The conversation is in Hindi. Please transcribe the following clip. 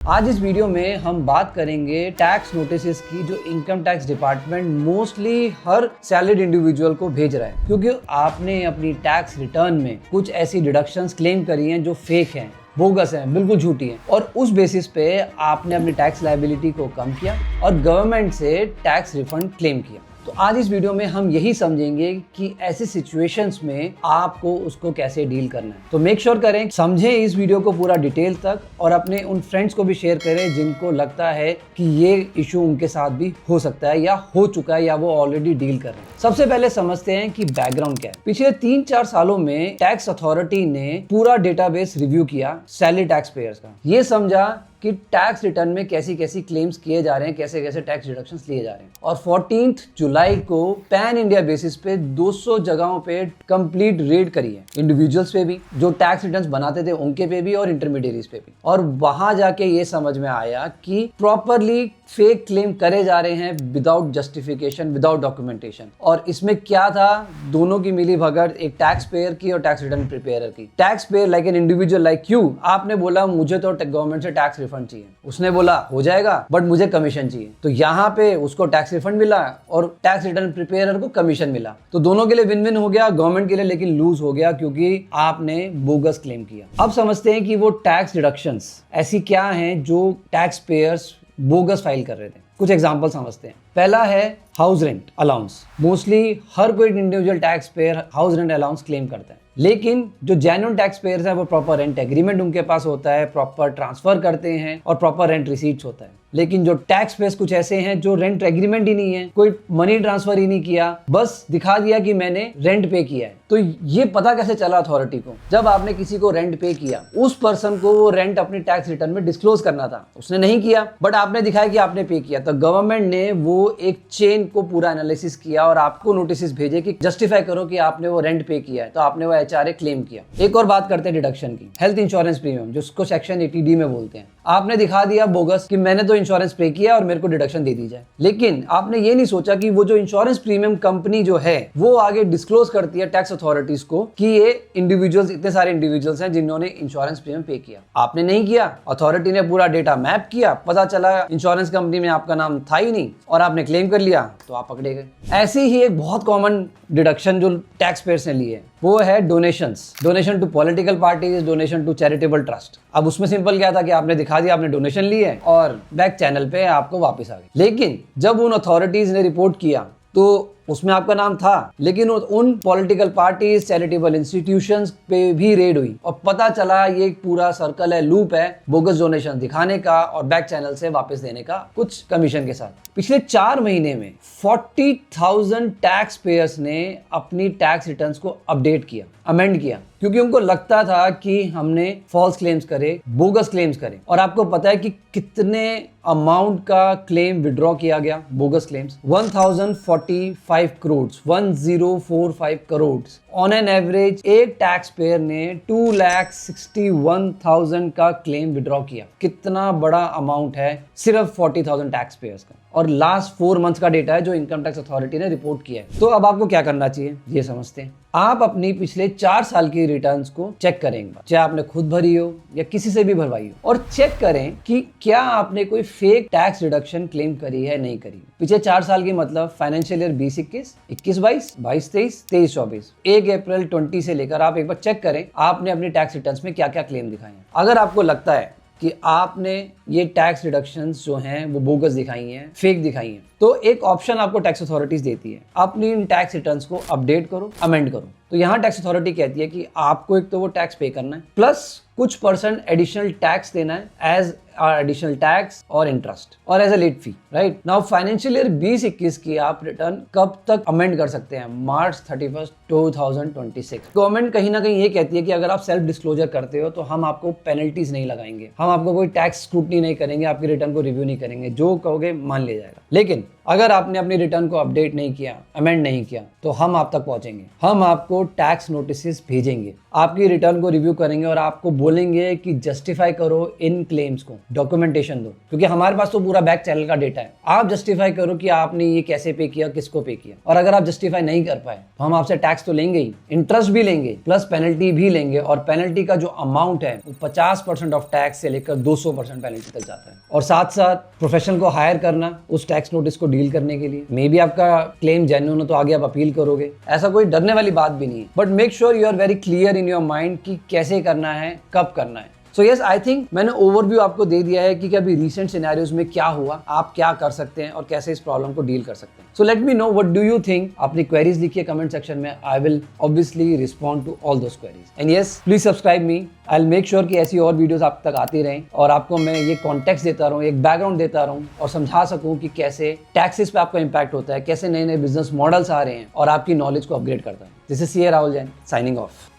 आज इस वीडियो में हम बात करेंगे टैक्स नोटिसेस की जो इनकम टैक्स डिपार्टमेंट मोस्टली हर सैलरीड इंडिविजुअल को भेज रहा है, क्योंकि आपने अपनी टैक्स रिटर्न में कुछ ऐसी डिडक्शंस क्लेम करी हैं जो फेक हैं, बोगस हैं, बिल्कुल झूठी हैं, और उस बेसिस पे आपने अपनी टैक्स लायबिलिटी को कम किया और गवर्नमेंट से टैक्स रिफंड क्लेम किया। तो आज इस वीडियो में हम यही समझेंगे कि ऐसी सिचुएशंस में आपको उसको कैसे डील करना है। तो मेक श्योर करें, समझें इस वीडियो को पूरा डिटेल तक और अपने उन फ्रेंड्स को भी शेयर करें जिनको लगता है कि ये इशू उनके साथ भी हो सकता है या हो चुका है या वो ऑलरेडी डील कर रहे हैं। सबसे पहले समझते हैं कि बैकग्राउंड क्या है। पिछले 3-4 सालों में टैक्स अथॉरिटी ने पूरा डेटाबेस रिव्यू किया सैलरी टैक्स पेयर्स का। ये समझा कि टैक्स रिटर्न में कैसी कैसी क्लेम्स किए जा रहे हैं, कैसे कैसे टैक्स डिडक्शंस लिए जा रहे हैं, और 14 जुलाई को पैन इंडिया बेसिस पे 200 जगहों पे कंप्लीट रेड करी है। इंडिविजुअल्स पे भी, जो टैक्स रिटर्न्स बनाते थे उनके पे भी, और इंटरमीडियरीज पे भी। और वहां जाके ये समझ में आया कि प्रॉपरली फेक क्लेम करे जा रहे हैं विदाउट जस्टिफिकेशन, विदाउट डॉक्यूमेंटेशन। और इसमें क्या था, दोनों की मिली भगत, एक टैक्स पेयर की और टैक्स रिटर्न प्रिपेयर की। Tax payer like an individual like you, आपने बोला मुझे तो गवर्नमेंट से टैक्स रिफंड चाहिए, उसने बोला हो जाएगा बट मुझे कमीशन चाहिए, तो यहाँ पे उसको टैक्स रिफंड मिला और टैक्स रिटर्न प्रिपेयर को कमीशन मिला। तो दोनों के लिए विन विन हो गया, गवर्नमेंट के लिए लेकिन लूज हो गया क्योंकि आपने बोगस क्लेम किया। अब समझते हैं कि वो टैक्स डिडक्शंस ऐसी क्या हैं जो टैक्स पेयर्स बोगस फाइल कर रहे थे। कुछ एग्जांपल समझते हैं। पहला है हाउस रेंट अलाउंस। मोस्टली हर कोई individual tax payer house rent allowance claim करता है, लेकिन जो जेन्युइन टैक्स पेयर्स हैं वो प्रॉपर रेंट एग्रीमेंट उनके पास होता है, प्रॉपर ट्रांसफर करते हैं और प्रॉपर रेंट रिसीट्स होता है। लेकिन जो टैक्स पेयर्स कुछ ऐसे हैं जो रेंट एग्रीमेंट ही नहीं है, कोई मनी ट्रांसफर ही नहीं किया, बस दिखा दिया कि मैंने रेंट पे किया है। तो ये पता कैसे चला अथॉरिटी को? जब आपने किसी को रेंट पे किया, उस पर्सन को वो रेंट अपनी टैक्स रिटर्न में डिस्क्लोज करना था, उसने नहीं किया, बट आपने दिखाया कि आपने पे किया। तो गवर्नमेंट ने वो एक चेन को पूरा एनालिसिस किया और आपको नोटिस भेजे कि जस्टिफाई करो कि आपने वो रेंट पे किया है, तो आपने वो एचआरए क्लेम किया। एक और बात करते हैं डिडक्शन की, हेल्थ इंश्योरेंस प्रीमियम, जिसको सेक्शन 80D में बोलते हैं। आपने दिखा दिया बोगस कि मैंने तो इंश्योरेंस पे किया और मेरे को डिडक्शन दे दी जाए, लेकिन आपने ये नहीं सोचा कि वो जो इंश्योरेंस प्रीमियम कंपनी जो है वो आगे डिस्क्लोज करती है टैक्स अथॉरिटीज को कि ये इंडिविजुअल्स, इतने सारे इंडिविजुअल्स हैं जिन्होंने इंश्योरेंस प्रीमियम पे किया। आपने नहीं किया, अथॉरिटी ने पूरा डेटा मैप किया, पता चला इंश्योरेंस कंपनी में आपका नाम था ही नहीं और आपने क्लेम कर लिया, तो आप पकड़े गए। ऐसी ही एक बहुत कॉमन डिडक्शन जो टैक्स पेयर्स ने ली है वो है donations. Donation to political parties, donation to charitable trust. अब उसमें सिंपल क्या था कि आपने दिखा दिया आपने डोनेशन ली है और बैक चैनल पे आपको वापस आ गई। लेकिन जब उन अथॉरिटीज ने रिपोर्ट किया तो उसमें आपका नाम था, लेकिन उन पॉलिटिकल पार्टीज, चैरिटेबल इंस्टीट्यूशंस पे भी रेड हुई और पता चला ये एक पूरा सर्कल है, लूप है, बोगस डोनेशन दिखाने का और बैक चैनल से वापस देने का कुछ कमीशन के साथ। पिछले 4 महीने में 40,000 टैक्स पेयर्स ने अपनी टैक्स रिटर्न्स को अपडेट किया, अमेंड किया, क्योंकि उनको लगता था कि हमने फॉल्स क्लेम्स करे, बोगस क्लेम्स करे। और आपको पता है कि कितने अमाउंट का क्लेम विड्रॉ किया गया, bogus claims 1045 crore, 1045 crore. On an average एक टैक्स पेयर ने 2,61,000 का क्लेम विड्रॉ किया। कितना बड़ा अमाउंट है सिर्फ 40,000 टैक्स पेयर्स का। और लास्ट 4 मंथ्स का डेटा है जो इनकम टैक्स अथॉरिटी ने रिपोर्ट किया है। तो अब आपको क्या करना चाहिए ये समझते हैं। आप अपनी पिछले 4 साल की रिटर्न्स को चेक करें, चाहे आपने खुद भरी हो या किसी से भी भरवाई हो, और चेक करें कि क्या आपने कोई फेक टैक्स रिडक्शन क्लेम करी है, नहीं करी। पिछले 4 साल की मतलब फाइनेंशियल ईयर 20-21, 21-22, 22-23, 23-24, 1 अप्रैल 20 से लेकर आप एक बार चेक करें आपने अपनी टैक्स रिटर्न्स में क्या क्या क्लेम दिखाए हैं। अगर आपको लगता है कि आपने ये टैक्स रिडक्शंस जो हैं वो बोगस दिखाई हैं, फेक दिखाई हैं, तो एक ऑप्शन आपको टैक्स अथॉरिटीज देती है, अपनी इन टैक्स रिटर्न्स को अपडेट करो, अमेंड करो। तो यहाँ टैक्स अथॉरिटी कहती है कि आपको एक तो वो टैक्स पे करना है, प्लस कुछ % एडिशनल टैक्स देना है एज एडिशनल टैक्स और इंटरेस्ट और as a late fee, right. Now financial year 20-21 की आप रिटर्न कब तक अमेंड कर सकते हैं? मार्च 31, 2026। गवर्नमेंट कहीं ना कहीं ये कहती है कि अगर आप सेल्फ डिस्क्लोजर करते हो तो हम आपको पेनल्टीज नहीं लगाएंगे, हम आपको कोई टैक्स स्क्रूटनी नहीं करेंगे, आपकी रिटर्न को रिव्यू नहीं करेंगे, जो कहोगे मान लिया जाएगा। लेकिन अगर आपने अपनी रिटर्न को अपडेट नहीं किया, अमेंड नहीं किया, तो हम आप तक पहुंचेंगे, हम आपको टैक्स नोटिस भेजेंगे, आपकी रिटर्न को रिव्यू करेंगे और आपको बोलेंगे कि जस्टिफाई करो इन क्लेम्स को, डॉक्यूमेंटेशन दो, क्योंकि हमारे पास तो पूरा बैक चैनल का डेटा है। आप जस्टिफाई करो कि आपने ये कैसे पे किया, किसको पे किया। और अगर आप जस्टिफाई नहीं कर पाए तो हम आपसे टैक्स तो लेंगे ही, इंटरेस्ट भी लेंगे, प्लस पेनल्टी भी लेंगे। और पेनल्टी का जो अमाउंट है वो 50% ऑफ टैक्स से लेकर 200% पेनल्टी तक जाता है। और साथ साथ प्रोफेशनल को हायर करना उस टैक्स नोटिस को डील करने के लिए। मे बी आपका क्लेम जेन्युइन हो तो आगे आप अपील करोगे, ऐसा कोई डरने वाली बात भी नहीं है। But make sure you are very clear in your mind कि कैसे करना है, कब करना है। सो यस, आई थिंक मैंने ओवरव्यू आपको दे दिया है कि अभी रिसेंट सिनेरियोज में क्या हुआ, आप क्या कर सकते हैं और कैसे इस प्रॉब्लम को डील कर सकते हैं। So let me know what do you think. अपनी क्वेरीज लिखिए कमेंट सेक्शन में। I will obviously respond to all those queries. And yes, please subscribe me. I will make sure कि ऐसी और वीडियोस आप तक आती रहें और आपको मैं ये कॉन्टेक्स्ट देता रहूँ, एक बैकग्राउंड देता रहूँ और समझा सकूँ कि कैसे टैक्सेस पे आपका इंपैक्ट होता है, कैसे नए नए बिजनेस मॉडल्स आ रहे हैं और आपकी नॉलेज को अपग्रेड करता है। This is C A Rahul Jain signing of.